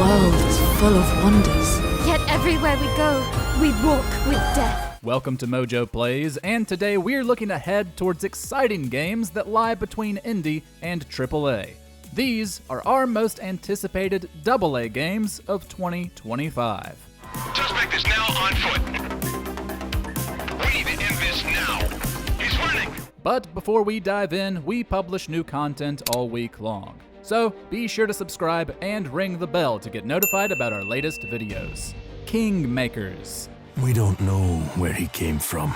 world is full of wonders. Yet everywhere we go, we walk with death. Welcome to MojoPlays, and today we're looking ahead towards exciting games that lie between indie and AAA. These are our most anticipated AA games of 2025. Suspect is now on foot. We need to end this now. He's running. But before we dive in, we publish new content all week long. So be sure to subscribe and ring the bell to get notified about our latest videos. Kingmakers. We don't know where he came from,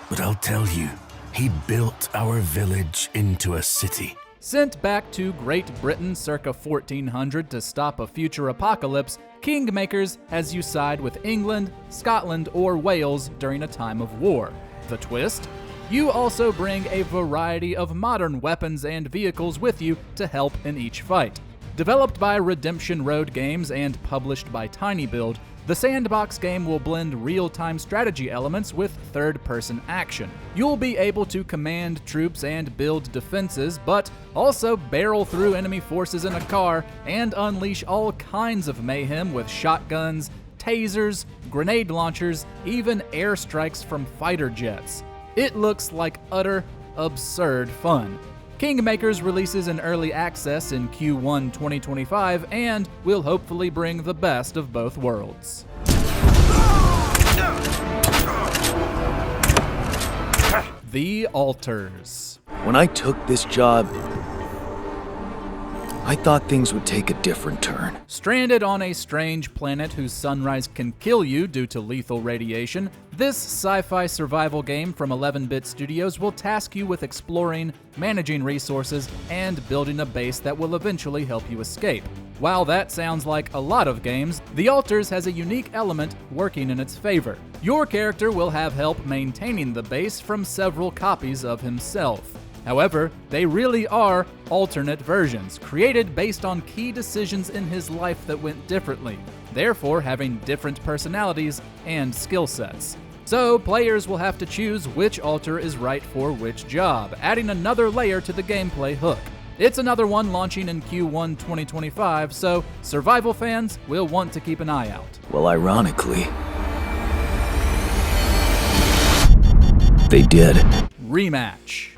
but I'll tell you, he built our village into a city. Sent back to Great Britain circa 1400 to stop a future apocalypse, Kingmakers has you side with England, Scotland, or Wales during a time of war. The twist? You also bring a variety of modern weapons and vehicles with you to help in each fight. Developed by Redemption Road Games and published by TinyBuild, the sandbox game will blend real-time strategy elements with third-person action. You'll be able to command troops and build defenses, but also barrel through enemy forces in a car and unleash all kinds of mayhem with shotguns, tasers, grenade launchers, even airstrikes from fighter jets. It looks like utter, absurd fun. Kingmakers releases in early access in Q1 2025 and will hopefully bring the best of both worlds. The Alters. When I took this job, I thought things would take a different turn. Stranded on a strange planet whose sunrise can kill you due to lethal radiation, this sci-fi survival game from 11-Bit Studios will task you with exploring, managing resources, and building a base that will eventually help you escape. While that sounds like a lot of games, The Alters has a unique element working in its favor. Your character will have help maintaining the base from several copies of himself. However, they really are alternate versions, created based on key decisions in his life that went differently, therefore having different personalities and skill sets. So, players will have to choose which alter is right for which job, adding another layer to the gameplay hook. It's another one launching in Q1 2025, so survival fans will want to keep an eye out. Well, ironically, they did. Rematch.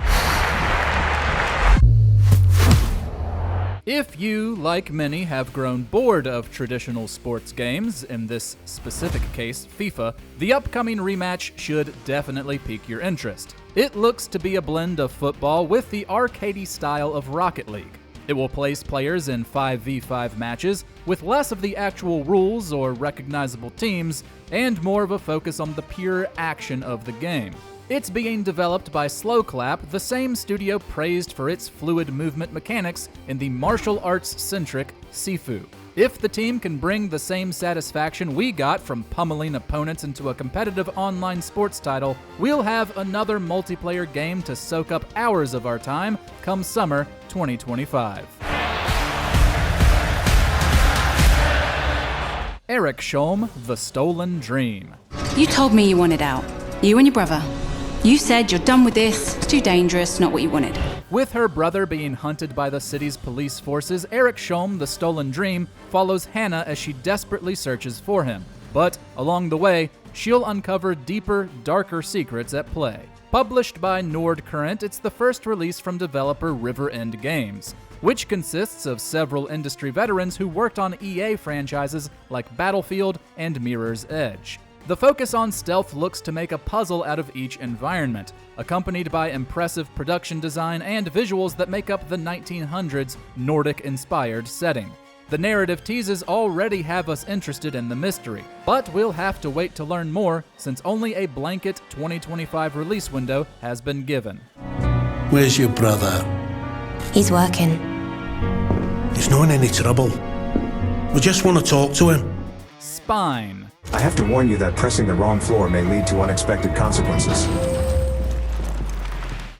If you, like many, have grown bored of traditional sports games, in this specific case, FIFA, the upcoming Rematch should definitely pique your interest. It looks to be a blend of football with the arcadey style of Rocket League. It will place players in 5v5 matches, with less of the actual rules or recognizable teams, and more of a focus on the pure action of the game. It's being developed by Slowclap, the same studio praised for its fluid movement mechanics in the martial arts-centric Sifu. If the team can bring the same satisfaction we got from pummeling opponents into a competitive online sports title, we'll have another multiplayer game to soak up hours of our time come summer 2025. Eric Sholm, The Stolen Dream. You told me you wanted out. You and your brother. You said you're done with this, it's too dangerous, not what you wanted. With her brother being hunted by the city's police forces, Eric Sholm, The Stolen Dream, follows Hannah as she desperately searches for him. But along the way, she'll uncover deeper, darker secrets at play. Published by Nord Current, it's the first release from developer River End Games, which consists of several industry veterans who worked on EA franchises like Battlefield and Mirror's Edge. The focus on stealth looks to make a puzzle out of each environment, accompanied by impressive production design and visuals that make up the 1900s Nordic-inspired setting. The narrative teases already have us interested in the mystery, but we'll have to wait to learn more since only a blanket 2025 release window has been given. Where's your brother? He's working. He's not in any trouble. We just want to talk to him. Spine. I have to warn you that pressing the wrong floor may lead to unexpected consequences.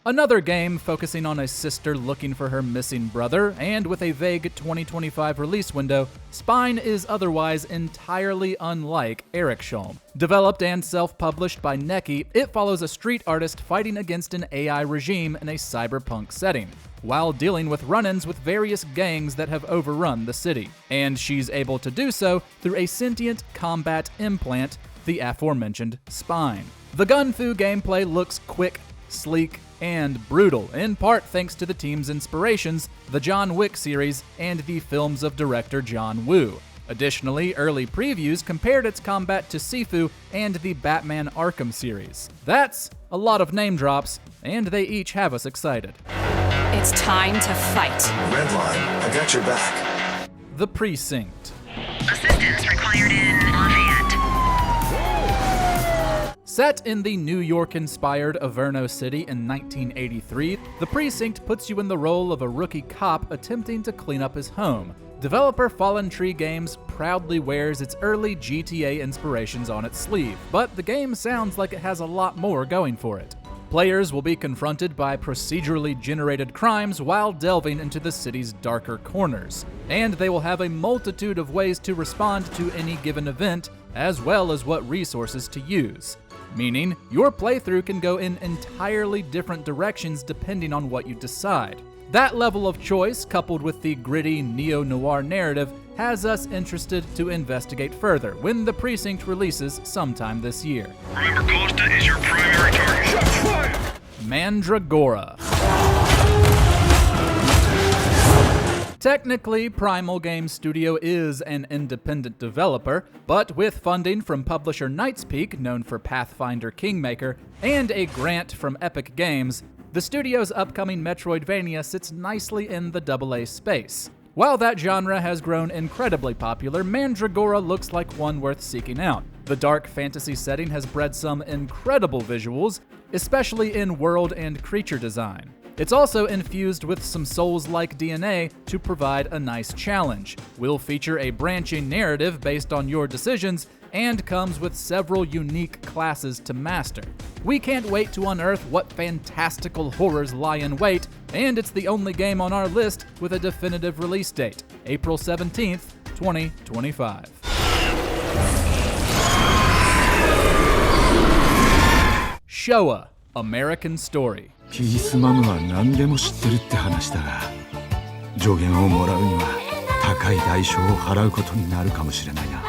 Another game focusing on a sister looking for her missing brother, and with a vague 2025 release window, Spine is otherwise entirely unlike Eric Sholm. Developed and self-published by Neki, it follows a street artist fighting against an AI regime in a cyberpunk setting. while dealing with run-ins with various gangs that have overrun the city. And she's able to do so through a sentient combat implant, the aforementioned spine. The Gun-Fu gameplay looks quick, sleek, and brutal, in part thanks to the team's inspirations, the John Wick series and the films of director John Woo. Additionally, early previews compared its combat to Sifu and the Batman Arkham series. That's a lot of name drops, and they each have us excited. It's time to fight. Red line, I got your back. The Precinct. Assistance required in Lafayette. Set in the New York-inspired Averno City in 1983, The Precinct puts you in the role of a rookie cop attempting to clean up his home. Developer Fallen Tree Games proudly wears its early GTA inspirations on its sleeve, but the game sounds like it has a lot more going for it. Players will be confronted by procedurally generated crimes while delving into the city's darker corners, and they will have a multitude of ways to respond to any given event, as well as what resources to use. Meaning, your playthrough can go in entirely different directions depending on what you decide. That level of choice, coupled with the gritty neo-noir narrative, has us interested to investigate further when The Precinct releases sometime this year. Remember, Costa is your primary target. Shots fired! Mandragora. Technically, Primal Games Studio is an independent developer, but with funding from publisher Knightspeak, known for Pathfinder Kingmaker, and a grant from Epic Games, the studio's upcoming Metroidvania sits nicely in the AA space. While that genre has grown incredibly popular, Mandragora looks like one worth seeking out. The dark fantasy setting has bred some incredible visuals, especially in world and creature design. It's also infused with some Souls-like DNA to provide a nice challenge, will feature a branching narrative based on your decisions, and comes with several unique classes to master. We can't wait to unearth what fantastical horrors lie in wait, and it's the only game on our list with a definitive release date, April 17th, 2025. Showa, American Story. ピースマムは何でも知ってるって話だが、助言をもらうには高い代償を払うことになるかもしれないな。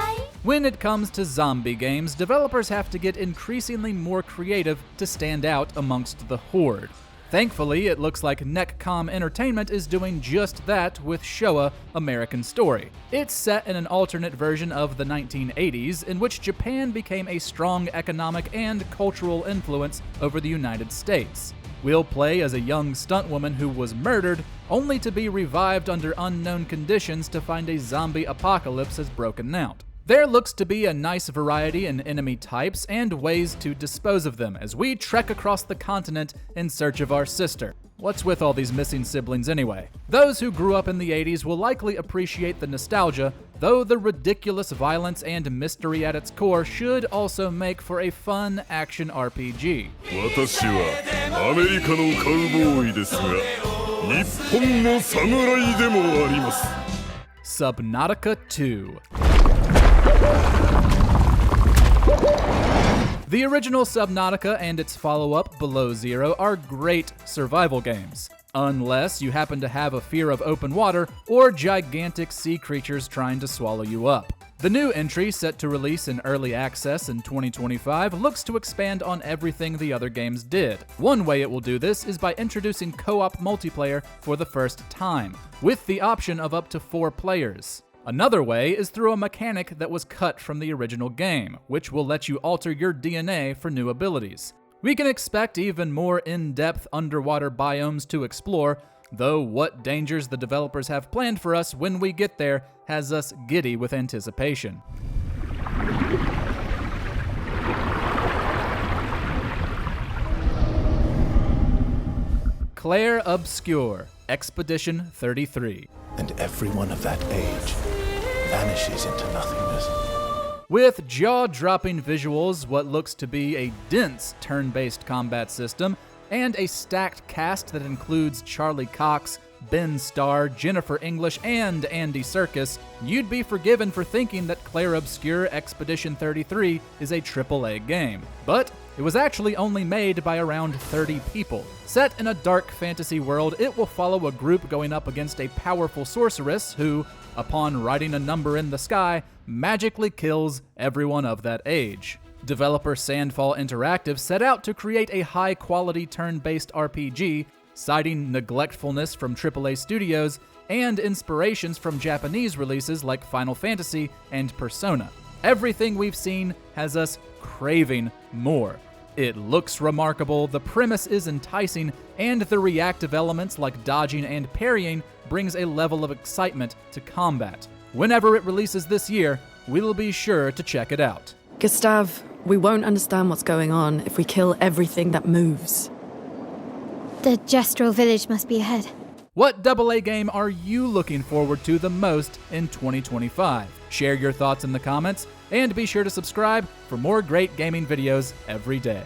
When it comes to zombie games, developers have to get increasingly more creative to stand out amongst the horde. Thankfully, it looks like Netcom Entertainment is doing just that with Showa American Story. It's set in an alternate version of the 1980s, in which Japan became a strong economic and cultural influence over the United States. We'll play as a young stuntwoman who was murdered, only to be revived under unknown conditions to find a zombie apocalypse has broken out. There looks to be a nice variety in enemy types and ways to dispose of them as we trek across the continent in search of our sister. What's with all these missing siblings anyway? Those who grew up in the 80s will likely appreciate the nostalgia, though the ridiculous violence and mystery at its core should also make for a fun action RPG. 私はアメリカのカウボーイですが、日本の侍でもあります。Subnautica 2. The original Subnautica and its follow-up, Below Zero, are great survival games, unless you happen to have a fear of open water or gigantic sea creatures trying to swallow you up. The new entry, set to release in early access in 2025, looks to expand on everything the other games did. One way it will do this is by introducing co-op multiplayer for the first time, with the option of up to 4 players. Another way is through a mechanic that was cut from the original game, which will let you alter your DNA for new abilities. We can expect even more in-depth underwater biomes to explore, though what dangers the developers have planned for us when we get there has us giddy with anticipation. Clair Obscur, Expedition 33. And everyone of that age vanishes into nothingness. With jaw-dropping visuals, what looks to be a dense turn-based combat system, and a stacked cast that includes Charlie Cox, Ben Starr, Jennifer English, and Andy Serkis, you'd be forgiven for thinking that Clair Obscur Expedition 33 is a AAA game. But it was actually only made by around 30 people. Set in a dark fantasy world, it will follow a group going up against a powerful sorceress who, upon writing a number in the sky, magically kills everyone of that age. Developer Sandfall Interactive set out to create a high-quality turn-based RPG, citing neglectfulness from AAA studios and inspirations from Japanese releases like Final Fantasy and Persona. Everything we've seen has us craving more. It looks remarkable, the premise is enticing, and the reactive elements like dodging and parrying brings a level of excitement to combat. Whenever it releases this year, we'll be sure to check it out. Gustav, we won't understand what's going on if we kill everything that moves. The Gestural Village must be ahead. What AA game are you looking forward to the most in 2025? Share your thoughts in the comments, and be sure to subscribe for more great gaming videos every day.